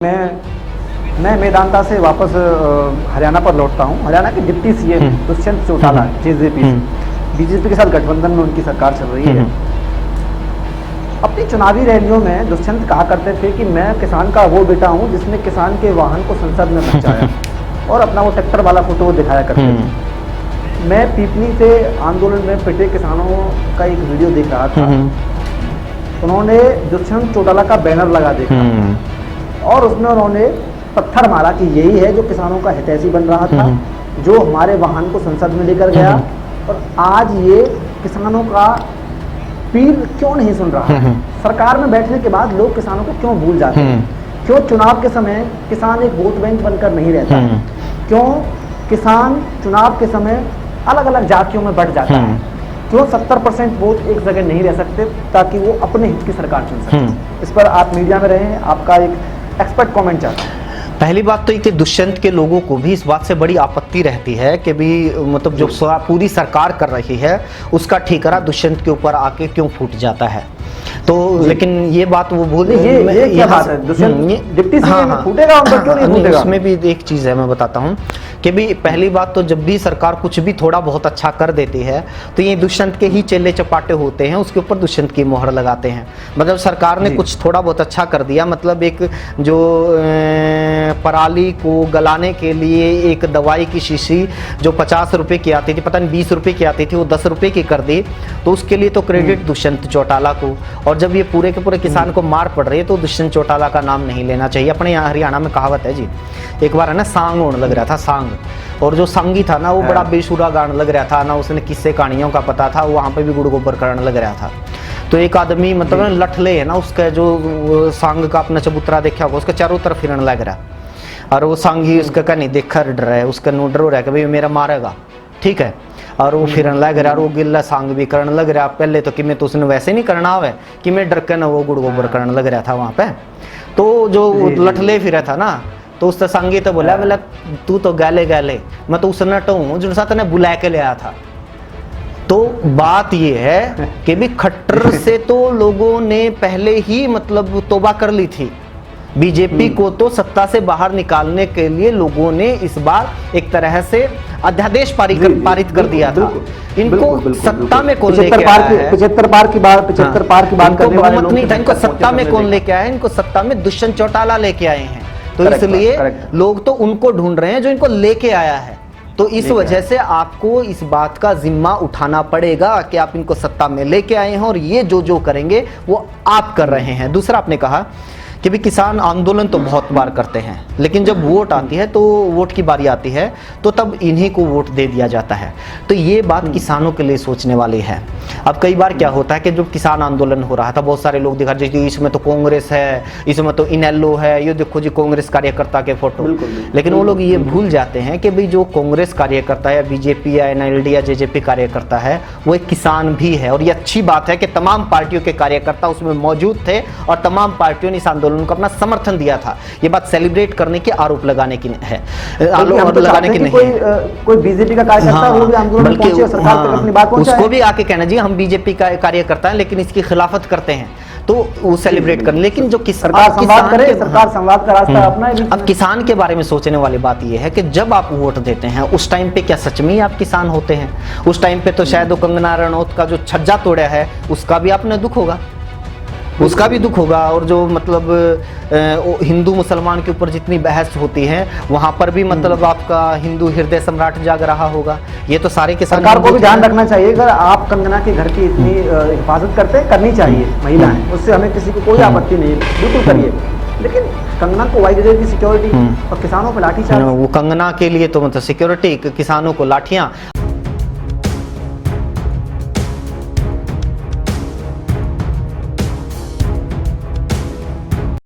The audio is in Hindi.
मैं मेदांता से वापस हरियाणा पर लौटता हूँ। हरियाणा के deputy CM Dushyant Chautala JJP BJP के साथ गठबंधन में उनकी सरकार चल रही है। अपनी चुनावी रैलियों में दुष्यंत कहा करते थे कि मैं किसान का वो बेटा हूँ जिसने किसान के वाहन को संसद में पहुँचाया और अपना वो ट्रैक्टर वाला फोटो दिखाया करते थे। मैं पीपनी से आंदोलन में पिटे किसानों का एक वीडियो देख रहा था। उन्होंने दुष्यंत चौटाला का बैनर लगा देखा और उसमें उन्होंने पत्थर मारा कि यही है जो किसानों का हितैषी बन रहा था, जो हमारे वाहन को संसद में लेकर गया, और आज ये किसानों का पीर क्यों नहीं सुन रहा है। सरकार में बैठने के बाद लोग किसानों को क्यों भूल जाते हैं, क्यों चुनाव के समय किसान एक वोट बैंक बनकर नहीं रहता, क्यों किसान चुनाव के समय अलग अलग जातियों में बंट जाता है, क्यों 70% वोट एक जगह नहीं रह सकते ताकि वो अपने हित की सरकार चुन सके। इस पर आप मीडिया में रहे हैं, आपका एक एक्सपर्ट कमेंट चाहता हूँ। पहली बात तो ये कि दुष्यंत के लोगों को भी इस बात से बड़ी आपत्ति रहती है कि भी मतलब जो पूरी सरकार कर रही है उसका ठिकाना दुष्यंत के ऊपर आके क्यों फूट जाता है। तो लेकिन ये बात वो भूल ये क्या बात है, दुष्यंत डिप्टी सीएम फूटेगा, उनका क्यों नहीं फूटेगा? उसमें भी एक चीज़ है, मैं बताता हूँ कि भी पहली बात तो जब भी सरकार कुछ भी थोड़ा बहुत अच्छा कर देती है तो ये दुष्यंत के ही चेले चपाटे होते हैं, उसके ऊपर दुष्यंत की मोहर लगाते हैं। मतलब सरकार ने कुछ थोड़ा बहुत अच्छा कर दिया, मतलब एक जो पराली को गलाने के लिए एक दवाई की शीशी जो 50 रुपए की आती थी, पता नहीं 20 रुपए की आती थी, वो 10 रुपए की कर दी, तो उसके लिए तो क्रेडिट दुष्यंत चौटाला को। और जब ये पूरे के पूरे किसान को मार पड़ रही है तो दुष्यंत चौटाला का नाम नहीं लेना चाहिए। अपने यहाँ हरियाणा में कहावत है जी, एक बार है ना सांग होने लग रहा था, सांग, और जो संगी था ना वो बड़ा बेसुरा गाने लग रहा था ना, उसने किस्से कहानियों का पता था, वहाँ पे भी गुड़ गोबर करने लग रहा था। तो एक आदमी मतलब लठले है ना, उसका जो सांग का अपना चबूतरा देखा होगा, उसके चारों तरफ फिरने लग रहा, और वो सांगी उसका क्या नहीं देखा डर रहा है, उसका नो डर हो रहा है कि भाई मेरा मारेगा, ठीक है, और वो फिरन लग रहा, और वो गिल्ला सांग भी करने लग रहा। पहले तो कि मैं तो उसने वैसे नहीं करना है कि मैं डर के ना वो गुड़ गोबर करने लग रहा था वहाँ पे। तो जो लठले फिरा था ना, तो उससे संगी तो बोला बोला तू तो गाले गाले, मैं तो उस नट हूँ जो साथ ने बुला के ले आया था। तो बात ये है कि भी खट्टर से तो लोगों ने पहले ही मतलब तौबा कर ली थी। बीजेपी को तो सत्ता से बाहर निकालने के लिए लोगों ने इस बार एक तरह से अध्यादेश पारित कर दिया था। इनको सत्ता में कौन लेके आया है? 75 पार की बात करने वाले लोग नहीं था, इनको सत्ता में कौन लेके आया है? इनको सत्ता में दुष्यंत चौटाला लेके आए हैं। तो इसलिए लोग तो उनको ढूंढ रहे हैं जो इनको लेके आया है। तो इस वजह से आपको इस बात का जिम्मा उठाना पड़ेगा कि आप इनको सत्ता में लेके आए हैं और ये जो करेंगे वो आप कर रहे हैं। दूसरा आपने कहा कि भी किसान आंदोलन तो बहुत बार करते हैं, लेकिन जब वोट आती है तो वोट की बारी आती है तो तब इन्हीं को वोट दे दिया जाता है। तो ये बात किसानों के लिए सोचने वाली है। अब कई बार क्या होता है कि जब किसान आंदोलन हो रहा था, बहुत सारे लोग दिखा रहे इसमें तो कांग्रेस है, इसमें तो इनेलो है, ये देखो जी कांग्रेस कार्यकर्ता के फोटो। लेकिन वो लोग ये भूल जाते हैं कि भाई जो कांग्रेस कार्यकर्ता है, बीजेपी या एनएलडी या जेजेपी कार्यकर्ता है, वो एक किसान भी है। और ये अच्छी बात है कि तमाम पार्टियों के कार्यकर्ता उसमें मौजूद थे और तमाम पार्टियों ने इस आंदोलन को अपना समर्थन दिया था। ये बात सेलिब्रेट करने के आरोप लगाने की है, आरोप लगाने की नहीं। कोई बीजेपी का कार्यकर्ता वो भी आंदोलन में पहुंचे, सरकार तक अपनी बात पहुंचाए, उसको भी आके कहना जी हम बीजेपी का कार्यकर्ता हैं लेकिन इसकी खिलाफत करते हैं, तो वो सेलिब्रेट करने। लेकिन जो सरकार संवाद करे, सरकार संवाद का रास्ता अपनाए। अब किसान के बारे में सोचने वाली बात ये है कि जब आप वोट देते हैं उस टाइम पे क्या सच में ही आप किसान होते हैं? उस टाइम पे तो शायद कंगना रनौत का जो छज्जा तोड़ा है उसका भी आपने दुख होगा, उसका भी दुख होगा। और जो मतलब हिंदू मुसलमान के ऊपर जितनी बहस होती है वहां पर भी मतलब आपका हिंदू हृदय सम्राट जाग रहा होगा। ये तो सारे किसान, सरकार को भी ध्यान रखना चाहिए। अगर आप कंगना के घर की इतनी हिफाजत करनी चाहिए महिलाएं, उससे हमें किसी को कोई आपत्ति नहीं, बिल्कुल करिए, लेकिन कंगना को वाई की सिक्योरिटी और किसानों पर लाठीचार्ज, वो कंगना के लिए तो मतलब सिक्योरिटी, किसानों को लाठियां।